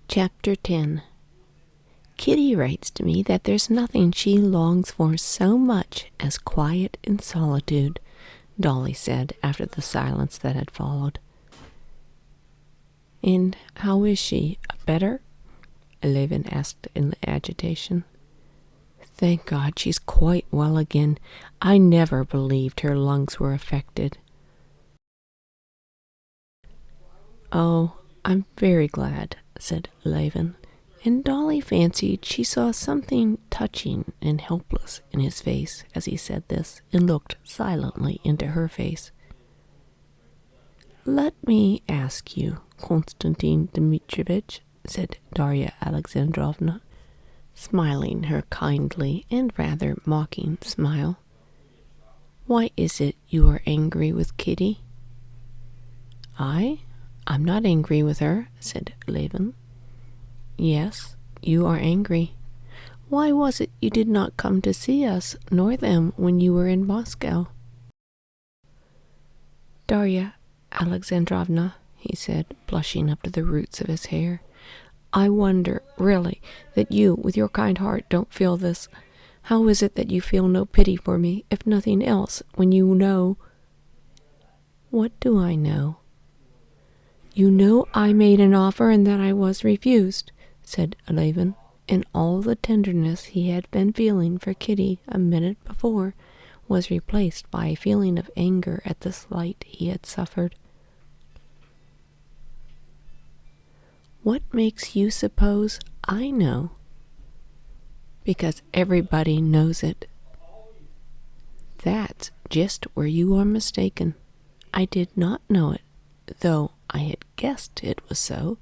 Chapter 10. Kitty writes to me that there's nothing she longs for so much as quiet and solitude, Dolly said after the silence that had followed. And how is she? Better? Levin asked in agitation. Thank God she's quite well again. I never believed her lungs were affected. Oh, I'm very glad, said Levin, and Dolly fancied she saw something touching and helpless in his face as he said this, and looked silently into her face. Let me ask you, Konstantin Dmitrievich, said Darya Alexandrovna, smiling her kindly and rather mocking smile. Why is it you are angry with Kitty? I'm not angry with her, said Levin. Yes, you are angry. Why was it you did not come to see us nor them when you were in Moscow? Darya Alexandrovna, he said, blushing up to the roots of his hair, I wonder, really, that you, with your kind heart, don't feel this. How is it that you feel no pity for me, if nothing else, when you know? What do I know? You know I made an offer and that I was refused, said Levin, and all the tenderness he had been feeling for Kitty a minute before was replaced by a feeling of anger at the slight he had suffered. What makes you suppose I know? Because everybody knows it. That's just where you are mistaken. I did not know it, though I had guessed it was so.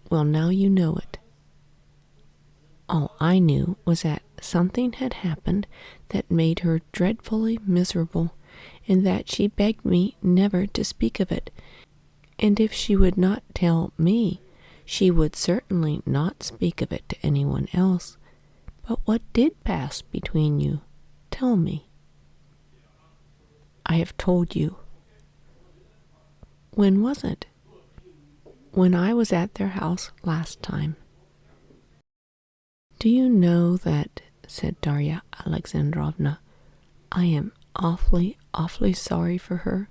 Well, now you know it. All I knew was that something had happened that made her dreadfully miserable, and that she begged me never to speak of it, and if she would not tell me, she would certainly not speak of it to anyone else. But what did pass between you? Tell me. I have told you. When was it? When I was at their house last time. Do you know that, said Darya Alexandrovna, I am awfully, awfully sorry for her.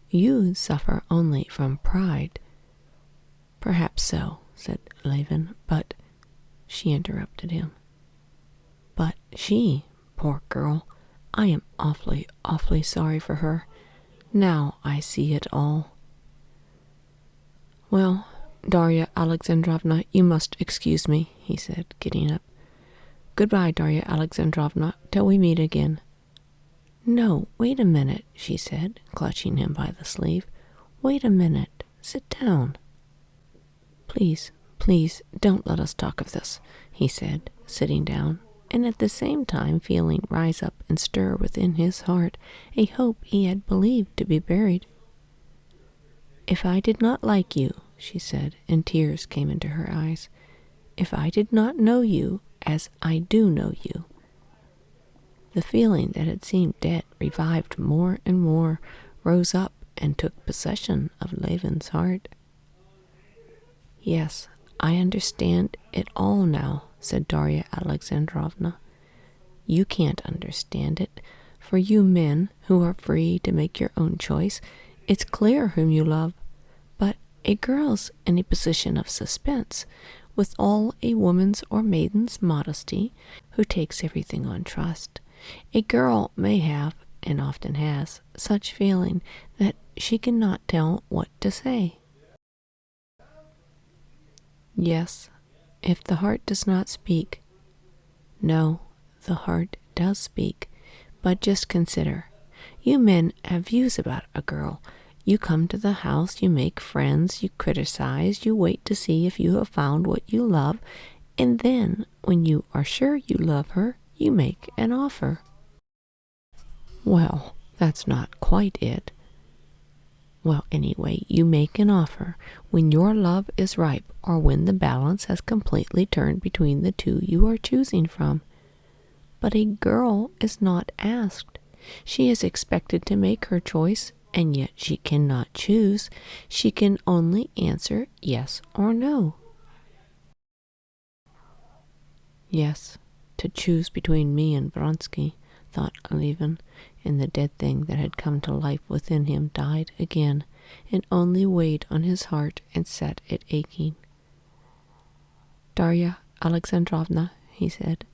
You suffer only from pride. Perhaps so, said Levin, but, she interrupted him. But she, poor girl, I am awfully, awfully sorry for her. Now I see it all. Well, Darya Alexandrovna, you must excuse me, he said, getting up. Goodbye, Darya Alexandrovna, till we meet again. No, wait a minute, she said, clutching him by the sleeve. Wait a minute. Sit down. Please, please, don't let us talk of this, he said, sitting down, and at the same time feeling rise up and stir within his heart a hope he had believed to be buried. If I did not like you, she said, and tears came into her eyes, if I did not know you as I do know you. The feeling that had seemed dead revived more and more, rose up and took possession of Levin's heart. Yes, I understand it all now, said Darya Alexandrovna. You can't understand it. For you men, who are free to make your own choice, it's clear whom you love. But a girl's in a position of suspense, with all a woman's or maiden's modesty, who takes everything on trust. A girl may have, and often has, such feeling that she cannot tell what to say. Yes, if the heart does not speak. No, the heart does speak. But just consider. You men have views about a girl. You come to the house, you make friends, you criticize, you wait to see if you have found what you love, and then, when you are sure you love her, you make an offer. Well, that's not quite it. Well, anyway, you make an offer when your love is ripe or when the balance has completely turned between the two you are choosing from. But a girl is not asked. She is expected to make her choice and yet she cannot choose. She can only answer yes or no. Yes, to choose between me and Vronsky, thought Levin, and the dead thing that had come to life within him died again, and only weighed on his heart and set it aching. Darya Alexandrovna, he said,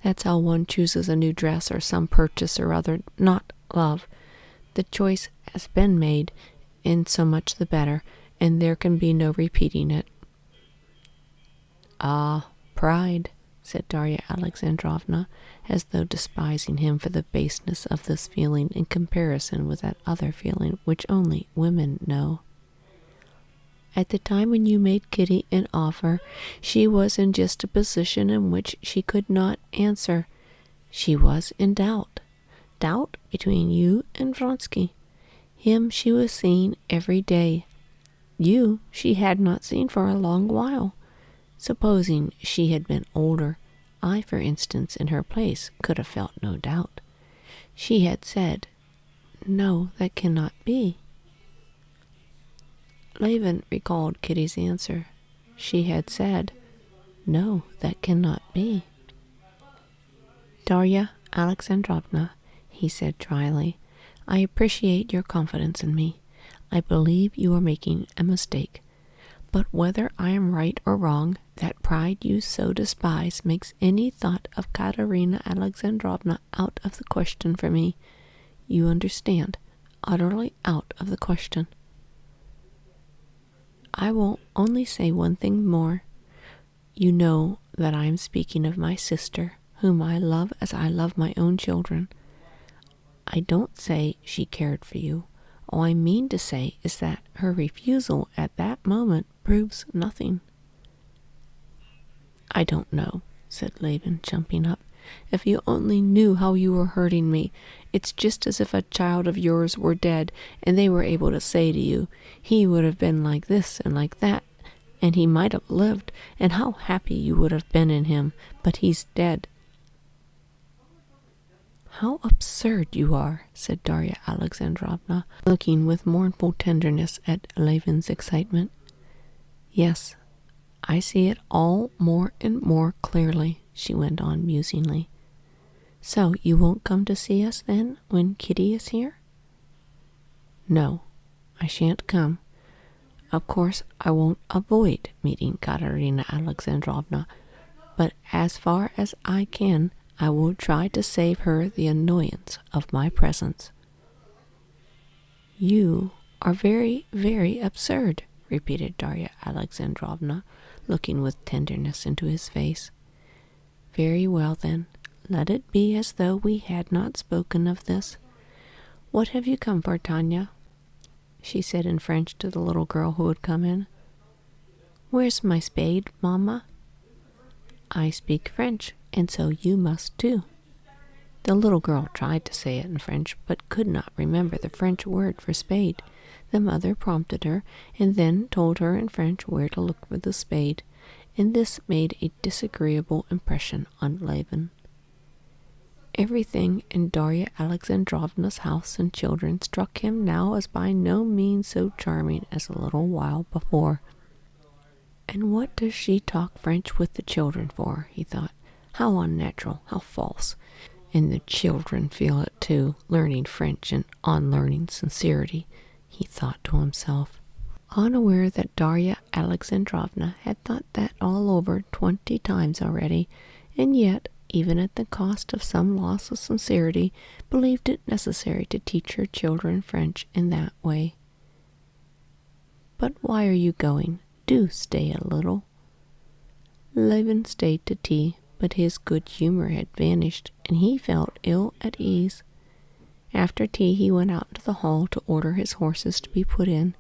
that's how one chooses a new dress or some purchase or other, not love. The choice has been made, and so much the better, and there can be no repeating it. Ah, pride, said Darya Alexandrovna, as though despising him for the baseness of this feeling in comparison with that other feeling which only women know. At the time when you made Kitty an offer, she was in just a position in which she could not answer. She was in doubt. Doubt between you and Vronsky. Him she was seeing every day. You she had not seen for a long while. Supposing she had been older, I, for instance, in her place, could have felt no doubt. She had said, "No, that cannot be." Levin recalled Kitty's answer. She had said, "No, that cannot be." "Darya Alexandrovna," he said dryly, "I appreciate your confidence in me. I believe you are making a mistake. But whether I am right or wrong, that pride you so despise makes any thought of Karenina Alexandrovna out of the question for me. You understand, utterly out of the question. I will only say one thing more. You know that I am speaking of my sister, whom I love as I love my own children. I don't say she cared for you. All I mean to say is that her refusal at that moment proves nothing." "I don't know," said Levin, jumping up. "If you only knew how you were hurting me. It's just as if a child of yours were dead, and they were able to say to you, 'He would have been like this and like that, and he might have lived, and how happy you would have been in him, but he's dead.'" "How absurd you are," said Darya Alexandrovna, looking with mournful tenderness at Levin's excitement. "Yes, I see it all more and more clearly," she went on musingly. "So you won't come to see us, then, when Kitty is here?" "No, I shan't come. Of course, I won't avoid meeting Katerina Alexandrovna, but as far as I can, I will try to save her the annoyance of my presence." "You are very, very absurd," repeated Darya Alexandrovna, looking with tenderness into his face. "Very well, then, let it be as though we had not spoken of this. What have you come for, Tanya?" she said in French to the little girl who had come in. "Where's my spade, Mamma?" "I speak French, and so you must too." The little girl tried to say it in French, but could not remember the French word for spade. The mother prompted her, and then told her in French where to look for the spade, and this made a disagreeable impression on Levin. Everything in Darya Alexandrovna's house and children struck him now as by no means so charming as a little while before. "And what does she talk French with the children for?" he thought. "How unnatural, how false. And the children feel it too, learning French and unlearning sincerity," he thought to himself, unaware that Darya Alexandrovna had thought that all over 20 times already, and yet, even at the cost of some loss of sincerity, believed it necessary to teach her children French in that way. "But why are you going? Do stay a little." Levin stayed to tea, but his good humor had vanished, and he felt ill at ease. After tea he went out into the hall to order his horses to be put in,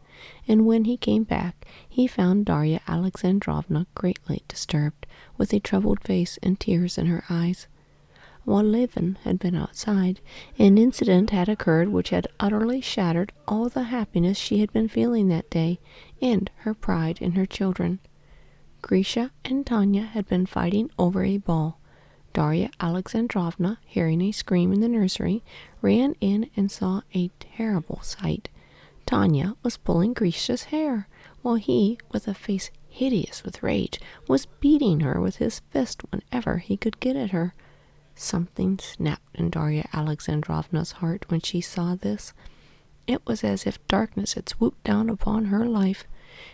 and when he came back he found Darya Alexandrovna greatly disturbed, with a troubled face and tears in her eyes. While Levin had been outside, an incident had occurred which had utterly shattered all the happiness she had been feeling that day, and her pride in her children. Grisha and Tanya had been fighting over a ball. Darya Alexandrovna, hearing a scream in the nursery, ran in and saw a terrible sight. Tanya was pulling Grisha's hair, while he, with a face hideous with rage, was beating her with his fist whenever he could get at her. Something snapped in Darya Alexandrovna's heart when she saw this. It was as if darkness had swooped down upon her life.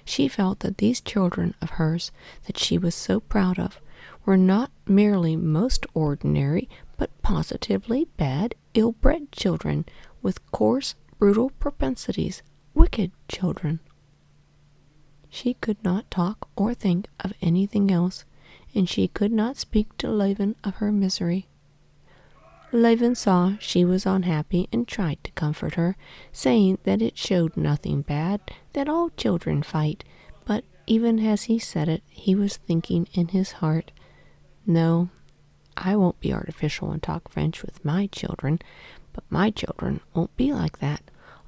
She felt that these children of hers, that she was so proud of, were not merely most ordinary, but positively bad, ill-bred children, with coarse, brutal propensities, wicked children. She could not talk or think of anything else, and she could not speak to Levin of her misery. Levin saw she was unhappy and tried to comfort her, saying that it showed nothing bad, that all children fight, but even as he said it, he was thinking in his heart, "No, I won't be artificial and talk French with my children, but my children won't be like that.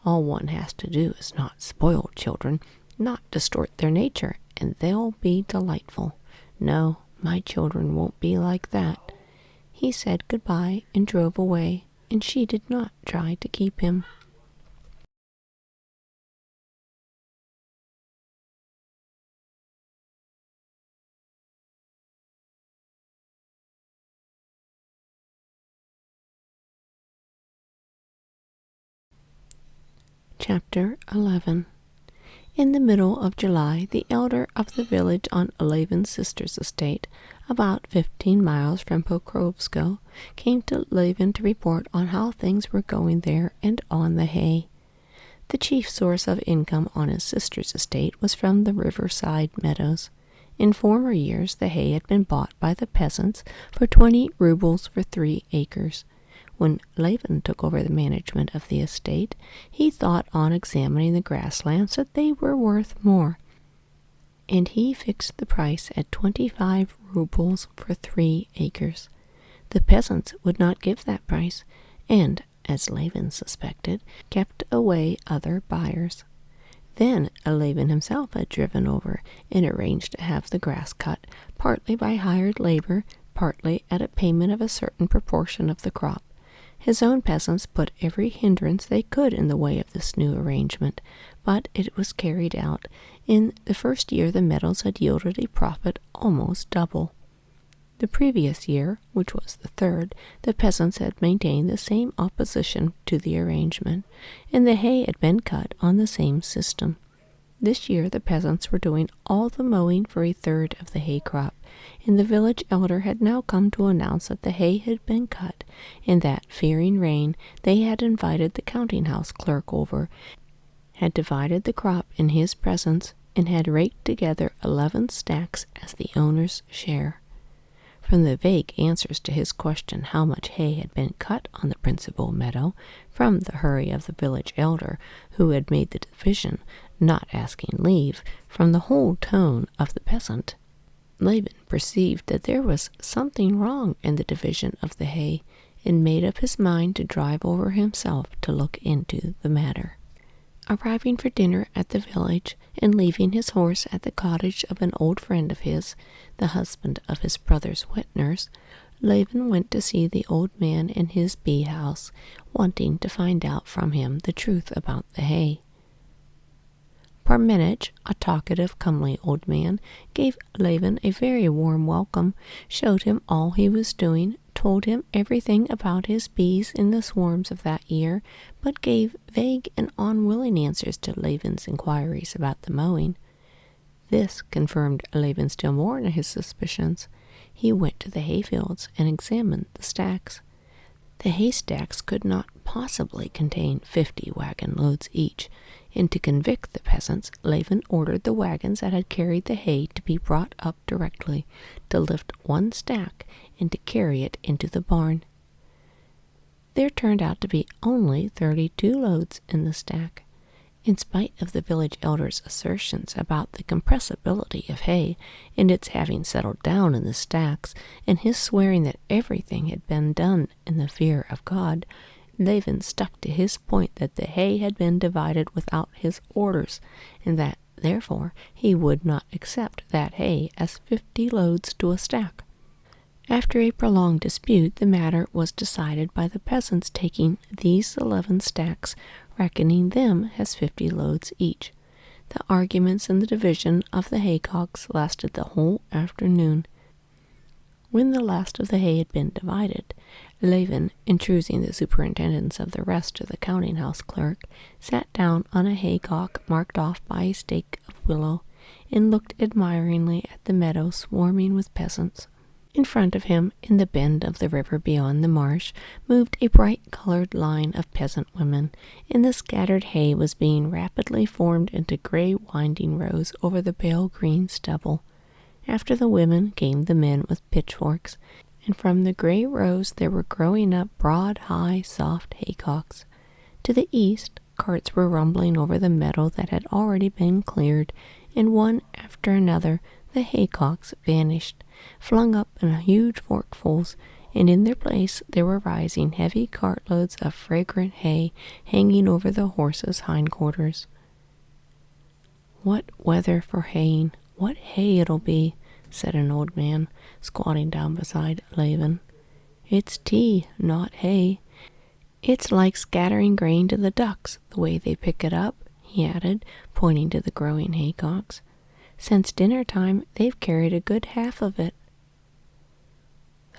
All one has to do is not spoil children, not distort their nature, and they'll be delightful. No, my children won't be like that." He said goodbye and drove away, and she did not try to keep him. Chapter 11. In the middle of July, the elder of the village on Levin's sister's estate, about 15 miles from Pokrovskoe, came to Levin to report on how things were going there and on the hay. The chief source of income on his sister's estate was from the riverside meadows. In former years, the hay had been bought by the peasants for 20 rubles for 3 acres. When Levin took over the management of the estate, he thought on examining the grasslands that they were worth more, and he fixed the price at 25 rubles for 3 acres. The peasants would not give that price, and, as Levin suspected, kept away other buyers. Then Levin himself had driven over and arranged to have the grass cut, partly by hired labor, partly at a payment of a certain proportion of the crop. His own peasants put every hindrance they could in the way of this new arrangement, but it was carried out. In the first year the meadows had yielded a profit almost double. The previous year, which was the third, the peasants had maintained the same opposition to the arrangement, and the hay had been cut on the same system. This year the peasants were doing all the mowing for a third of the hay crop, and the village elder had now come to announce that the hay had been cut, and that, fearing rain, they had invited the counting-house clerk over, had divided the crop in his presence, and had raked together 11 stacks as the owner's share. From the vague answers to his question how much hay had been cut on the principal meadow, from the hurry of the village elder, who had made the division, not asking leave, from the whole tone of the peasant, Levin perceived that there was something wrong in the division of the hay, and made up his mind to drive over himself to look into the matter. Arriving for dinner at the village, and leaving his horse at the cottage of an old friend of his, the husband of his brother's wet nurse, Levin went to see the old man in his bee house, wanting to find out from him the truth about the hay. Parmenich, a talkative, comely old man, gave Levin a very warm welcome, showed him all he was doing, told him everything about his bees in the swarms of that year, but gave vague and unwilling answers to Levin's inquiries about the mowing. This confirmed Levin still more in his suspicions. He went to the hayfields and examined the stacks. The haystacks could not possibly contain 50 wagon loads each, and to convict the peasants, Levin ordered the wagons that had carried the hay to be brought up directly, to lift 1 stack, and to carry it into the barn. There turned out to be only 32 loads in the stack. In spite of the village elder's assertions about the compressibility of hay, and its having settled down in the stacks, and his swearing that everything had been done in the fear of God, Levin stuck to his point that the hay had been divided without his orders, and that, therefore, he would not accept that hay as 50 loads to a stack. After a prolonged dispute, the matter was decided by the peasants taking these 11 stacks reckoning them as 50 loads each. The arguments and the division of the haycocks lasted the whole afternoon. When the last of the hay had been divided, Levin, intruding the superintendence of the rest to the counting-house clerk, sat down on a haycock marked off by a stake of willow, and looked admiringly at the meadow swarming with peasants. In front of him, in the bend of the river beyond the marsh, moved a bright-colored line of peasant women, and the scattered hay was being rapidly formed into gray winding rows over the pale green stubble. After the women came the men with pitchforks, and from the gray rows there were growing up broad, high, soft haycocks. To the east, carts were rumbling over the meadow that had already been cleared, and one after another the haycocks vanished, flung up in huge forkfuls, and in their place there were rising heavy cartloads of fragrant hay hanging over the horses' hindquarters. "What weather for haying! What hay it'll be!" said an old man, squatting down beside Levin. "It's tea, not hay. It's like scattering grain to the ducks, the way they pick it up," he added, pointing to the growing haycocks. "Since dinner time, they've carried a good half of it."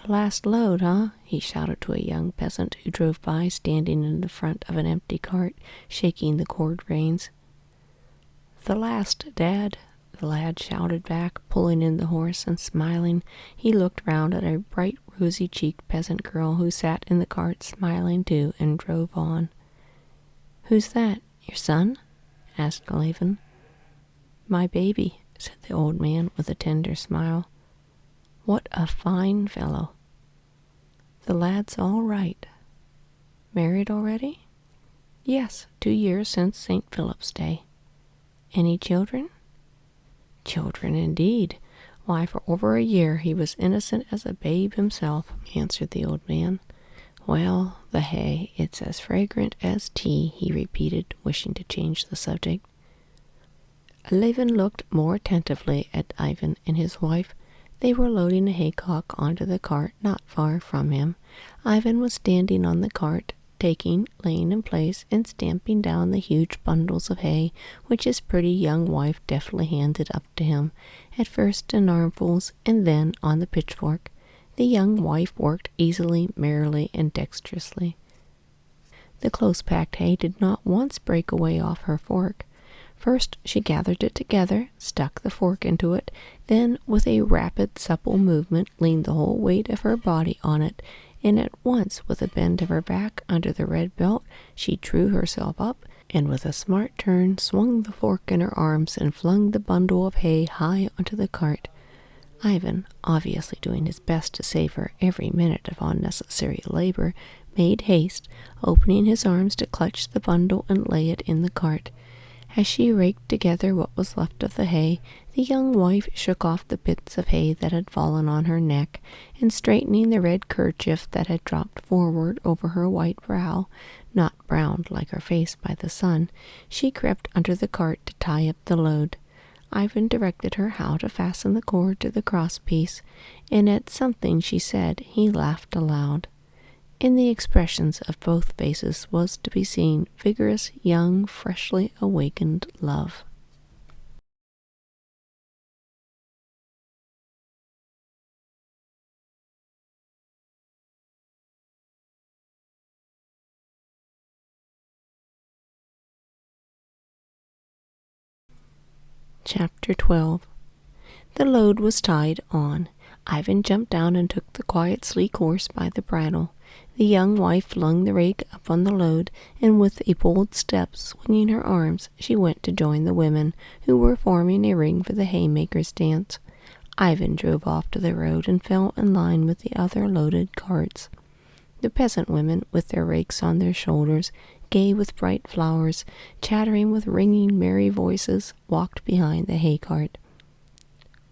"The last load, huh?" he shouted to a young peasant who drove by, standing in the front of an empty cart, shaking the cord reins. "The last, Dad," the lad shouted back, pulling in the horse and smiling. He looked round at a bright, rosy-cheeked peasant girl who sat in the cart smiling too, and drove on. "Who's that? Your son?" asked Levin. "My baby," said the old man with a tender smile. "What a fine fellow." "The lad's all right." "Married already?" "Yes, 2 years since St. Philip's Day." "Any children?" "Children, indeed. Why, for over a year he was innocent as a babe himself," answered the old man. "Well, the hay, it's as fragrant as tea," he repeated, wishing to change the subject. Levin looked more attentively at Ivan and his wife. They were loading a haycock onto the cart not far from him. Ivan was standing on the cart, taking, laying in place, and stamping down the huge bundles of hay which his pretty young wife deftly handed up to him, at first in armfuls and then on the pitchfork. The young wife worked easily, merrily, and dexterously. The close-packed hay did not once break away off her fork. First she gathered it together, stuck the fork into it, then with a rapid, supple movement leaned the whole weight of her body on it, and at once, with a bend of her back under the red belt, she drew herself up, and with a smart turn swung the fork in her arms and flung the bundle of hay high onto the cart. Ivan, obviously doing his best to save her every minute of unnecessary labor, made haste, opening his arms to clutch the bundle and lay it in the cart. As she raked together what was left of the hay, the young wife shook off the bits of hay that had fallen on her neck, and straightening the red kerchief that had dropped forward over her white brow, not browned like her face by the sun, she crept under the cart to tie up the load. Ivan directed her how to fasten the cord to the crosspiece, and at something she said he laughed aloud. In the expressions of both faces was to be seen vigorous, young, freshly awakened love. Chapter 12. The load was tied on. Ivan jumped down and took the quiet, sleek horse by the bridle. The young wife flung the rake up on the load, and with a bold step, swinging her arms, she went to join the women, who were forming a ring for the haymakers' dance. Ivan drove off to the road and fell in line with the other loaded carts. The peasant women, with their rakes on their shoulders, gay with bright flowers, chattering with ringing, merry voices, walked behind the hay cart.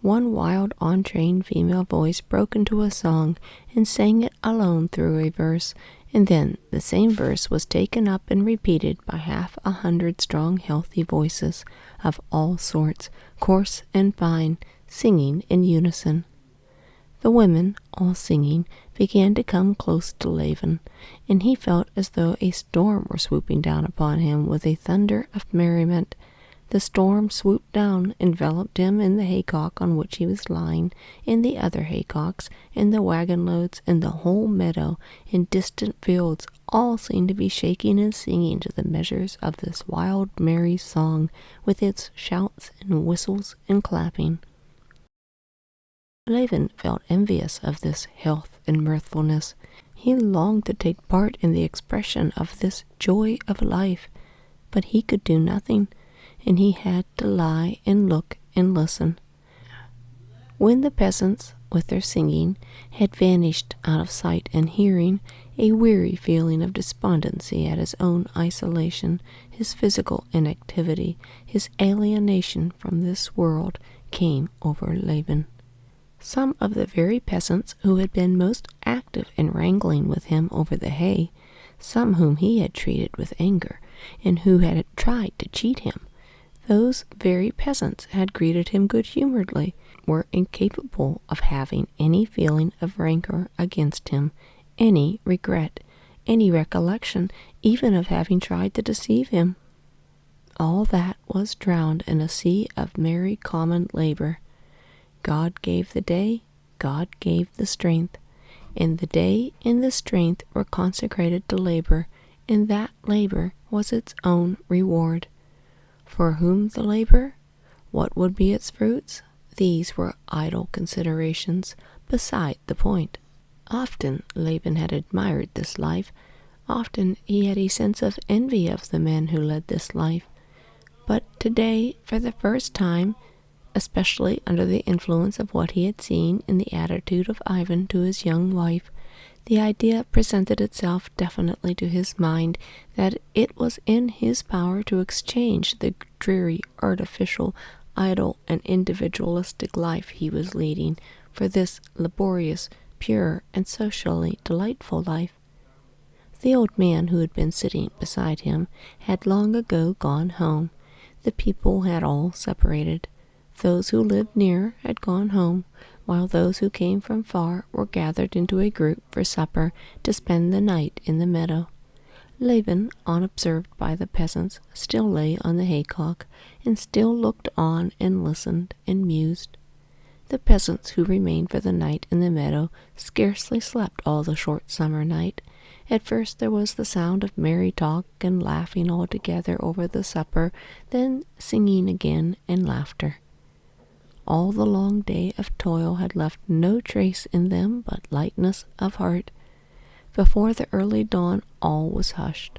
One wild, untrained female voice broke into a song and sang it alone through a verse, and then the same verse was taken up and repeated by 100 strong, healthy voices of all sorts, coarse and fine, singing in unison. The women, all singing, began to come close to Levin, and he felt as though a storm were swooping down upon him with a thunder of merriment. The storm swooped down, enveloped him in the haycock on which he was lying, in the other haycocks, in the wagon loads, in the whole meadow, in distant fields. All seemed to be shaking and singing to the measures of this wild, merry song, with its shouts and whistles and clapping. Levin felt envious of this health and mirthfulness. He longed to take part in the expression of this joy of life, but he could do nothing, and he had to lie and look and listen. When the peasants, with their singing, had vanished out of sight and hearing, a weary feeling of despondency at his own isolation, his physical inactivity, his alienation from this world, came over Levin. Some of the very peasants who had been most active in wrangling with him over the hay, some whom he had treated with anger, and who had tried to cheat him, those very peasants had greeted him good-humoredly, were incapable of having any feeling of rancor against him, any regret, any recollection even of having tried to deceive him. All that was drowned in a sea of merry common labor. God gave the day, God gave the strength, and the day and the strength were consecrated to labor, and that labor was its own reward. For whom the labor? What would be its fruits? These were idle considerations, beside the point. Often Levin had admired this life. Often he had a sense of envy of the men who led this life. But today, for the first time, especially under the influence of what he had seen in the attitude of Ivan to his young wife, the idea presented itself definitely to his mind that it was in his power to exchange the dreary, artificial, idle, and individualistic life he was leading for this laborious, pure, and socially delightful life. The old man who had been sitting beside him had long ago gone home. The people had all separated. Those who lived near had gone home, while those who came from far were gathered into a group for supper to spend the night in the meadow. Levin, unobserved by the peasants, still lay on the haycock, and still looked on and listened and mused. The peasants who remained for the night in the meadow scarcely slept all the short summer night. At first there was the sound of merry talk and laughing all together over the supper, then singing again and laughter. All the long day of toil had left no trace in them but lightness of heart. Before the early dawn all was hushed.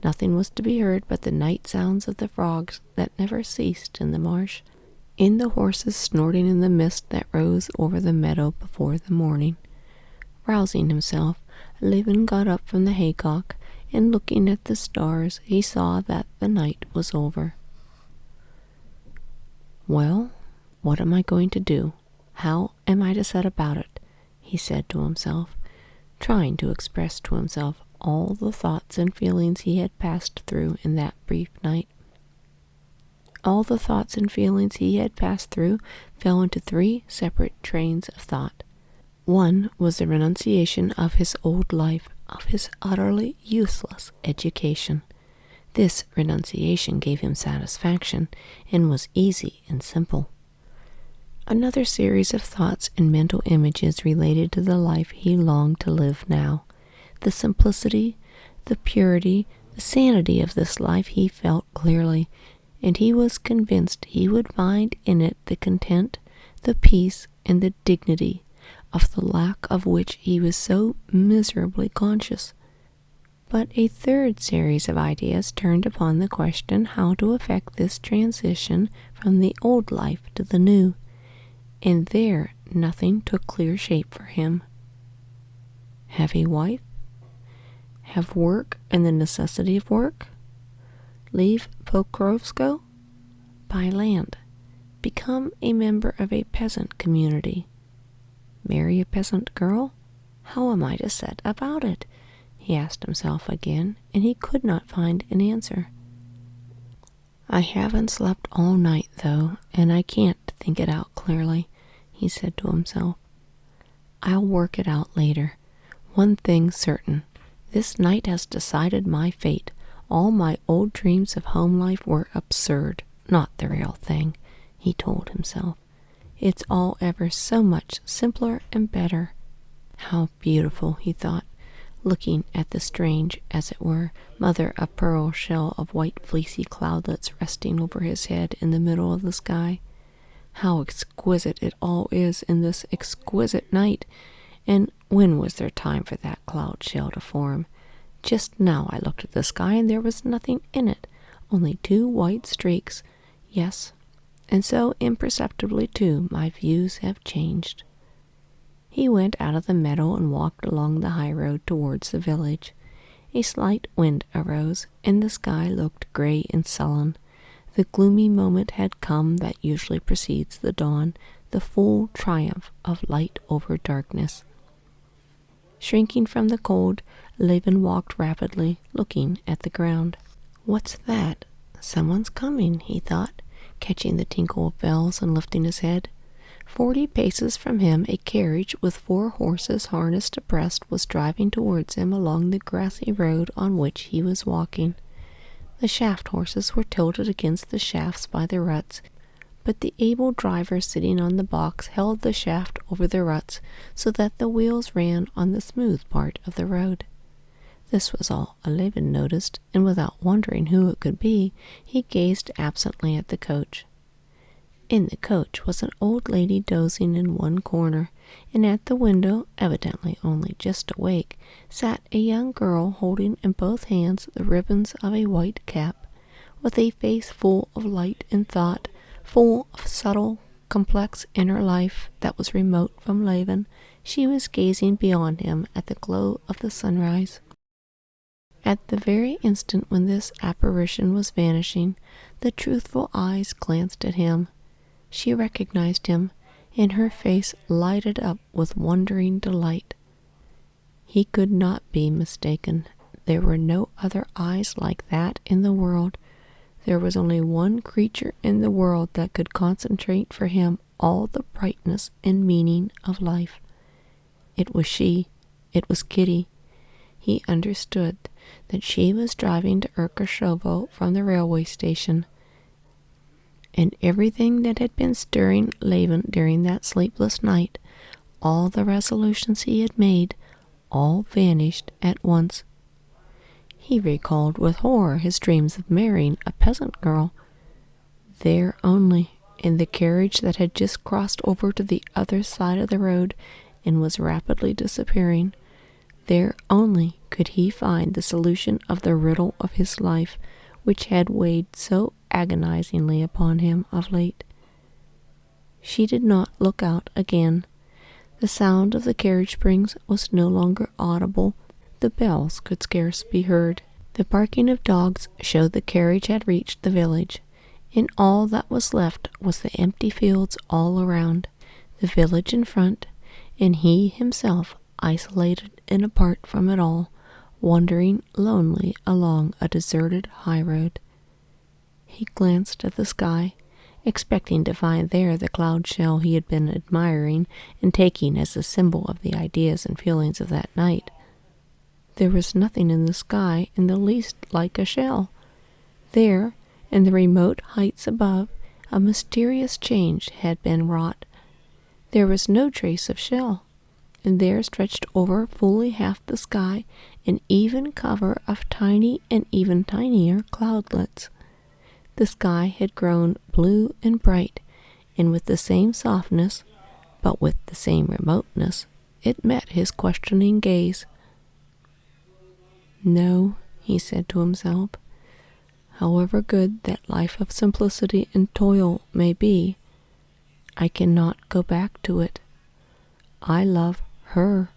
Nothing was to be heard but the night sounds of the frogs that never ceased in the marsh, in the horses snorting in the mist that rose over the meadow before the morning. Rousing himself, Levin got up from the haycock, and looking at the stars, he saw that the night was over. Well, what am I going to do? How am I to set about it? He said to himself, trying to express to himself all the thoughts and feelings he had passed through in that brief night. All the thoughts and feelings he had passed through fell into three separate trains of thought. One was the renunciation of his old life, of his utterly useless education. This renunciation gave him satisfaction and was easy and simple. Another series of thoughts and mental images related to the life he longed to live now. The simplicity, the purity, the sanity of this life he felt clearly, and he was convinced he would find in it the content, the peace, and the dignity of the lack of which he was so miserably conscious. But a third series of ideas turned upon the question how to effect this transition from the old life to the new, and there nothing took clear shape for him. Have a wife? Have work and the necessity of work? Leave Pokrovsko? Buy land. Become a member of a peasant community. Marry a peasant girl? How am I to set about it? He asked himself again, and he could not find an answer. I haven't slept all night, though, and I can't think it out clearly, he said to himself. I'll work it out later. One thing's certain. This night has decided my fate. All my old dreams of home life were absurd, not the real thing, he told himself. It's all ever so much simpler and better. How beautiful, he thought, looking at the strange, as it were, mother-of-pearl shell of white fleecy cloudlets resting over his head in the middle of the sky. How exquisite it all is in this exquisite night, and when was there time for that cloud shell to form? Just now I looked at the sky, and there was nothing in it, only 2 white streaks. Yes, and so imperceptibly, too, my views have changed. He went out of the meadow and walked along the high road towards the village. A slight wind arose, and the sky looked gray and sullen. The gloomy moment had come that usually precedes the dawn, the full triumph of light over darkness. Shrinking from the cold, Levin walked rapidly, looking at the ground. "What's that? Someone's coming," he thought, catching the tinkle of bells and lifting his head. 40 paces from him, a carriage with 4 horses harnessed abreast was driving towards him along the grassy road on which he was walking. The shaft horses were tilted against the shafts by the ruts, but the able driver sitting on the box held the shaft over the ruts so that the wheels ran on the smooth part of the road. This was all Levin noticed, and without wondering who it could be, he gazed absently at the coach. In the coach was an old lady dozing in one corner, and at the window, evidently only just awake, sat a young girl holding in both hands the ribbons of a white cap. With a face full of light and thought, full of subtle, complex inner life that was remote from Levin, she was gazing beyond him at the glow of the sunrise. At the very instant when this apparition was vanishing, the truthful eyes glanced at him. She recognized him, and her face lighted up with wondering delight. He could not be mistaken. There were no other eyes like that in the world. There was only one creature in the world that could concentrate for him all the brightness and meaning of life. It was she. It was Kitty. He understood that she was driving to Erkoshovo from the railway station, and everything that had been stirring Levin during that sleepless night, all the resolutions he had made, all vanished at once. He recalled with horror his dreams of marrying a peasant girl. There only, in the carriage that had just crossed over to the other side of the road and was rapidly disappearing, there only could he find the solution of the riddle of his life, which had weighed so agonizingly upon him of late. She did not look out again. The sound of the carriage springs was no longer audible. The bells could scarce be heard. The barking of dogs showed the carriage had reached the village, and all that was left was the empty fields all around, the village in front, and he himself isolated and apart from it all, wandering lonely along a deserted highroad. He glanced at the sky, expecting to find there the cloud shell he had been admiring and taking as the symbol of the ideas and feelings of that night. There was nothing in the sky in the least like a shell. There, in the remote heights above, a mysterious change had been wrought. There was no trace of shell, and there stretched over fully half the sky an even cover of tiny and even tinier cloudlets. The sky had grown blue and bright, and with the same softness, but with the same remoteness, it met his questioning gaze. "No," he said to himself, "however good that life of simplicity and toil may be, I cannot go back to it. I love her,